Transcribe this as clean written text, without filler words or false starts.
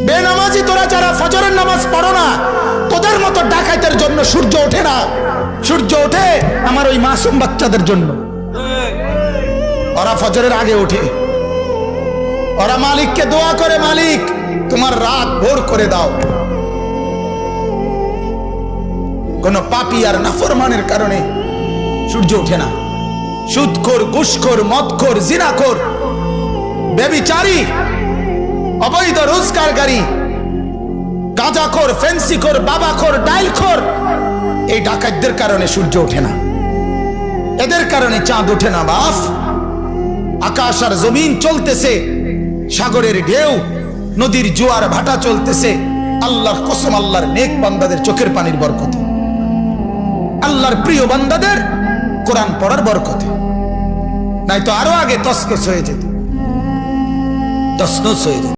বেনামাজি তোরা যারা ফজরের নামাজ পড়ো না, তোদের মতো ডাকাতের জন্য সূর্য ওঠে না। সূর্য ওঠে আমার ওই মাসুম বাচ্চাদের জন্য। ওরা ফজরের আগে ওঠে, ওরা মালিককে দোয়া করে, মালিক তোমার রাত ভোর করে দাও। কোন পাপী আর নাফরমানের কারণে সূর্য ওঠে না। সুদখোর, ঘুষখোর, মদখোর, জিনাখোর, ব্যভিচারী, অবৈধ রোজগারকারী, গাঁজাখোর, ফেন্সিখোর, বাবাখোর, ডাইলখোর, এই ডাকাতদের কারণে সূর্য ওঠে না। এদের কারণে চাঁদ ওঠে না। বাপ, আকাশ আর জমিন চলতেছে, সাগরের ঢেউ, নদীর জোয়ার ভাটা চলতেছে, আল্লাহর কসম, আল্লাহর নেক বান্দাদের চোখের পানির বরকতে, আল্লাহর প্রিয় বান্দাদের কোরআন পড়ার বরকতে। নাই তো আরো আগে তসনস হয়ে যেত, তসনস হয়ে যেত।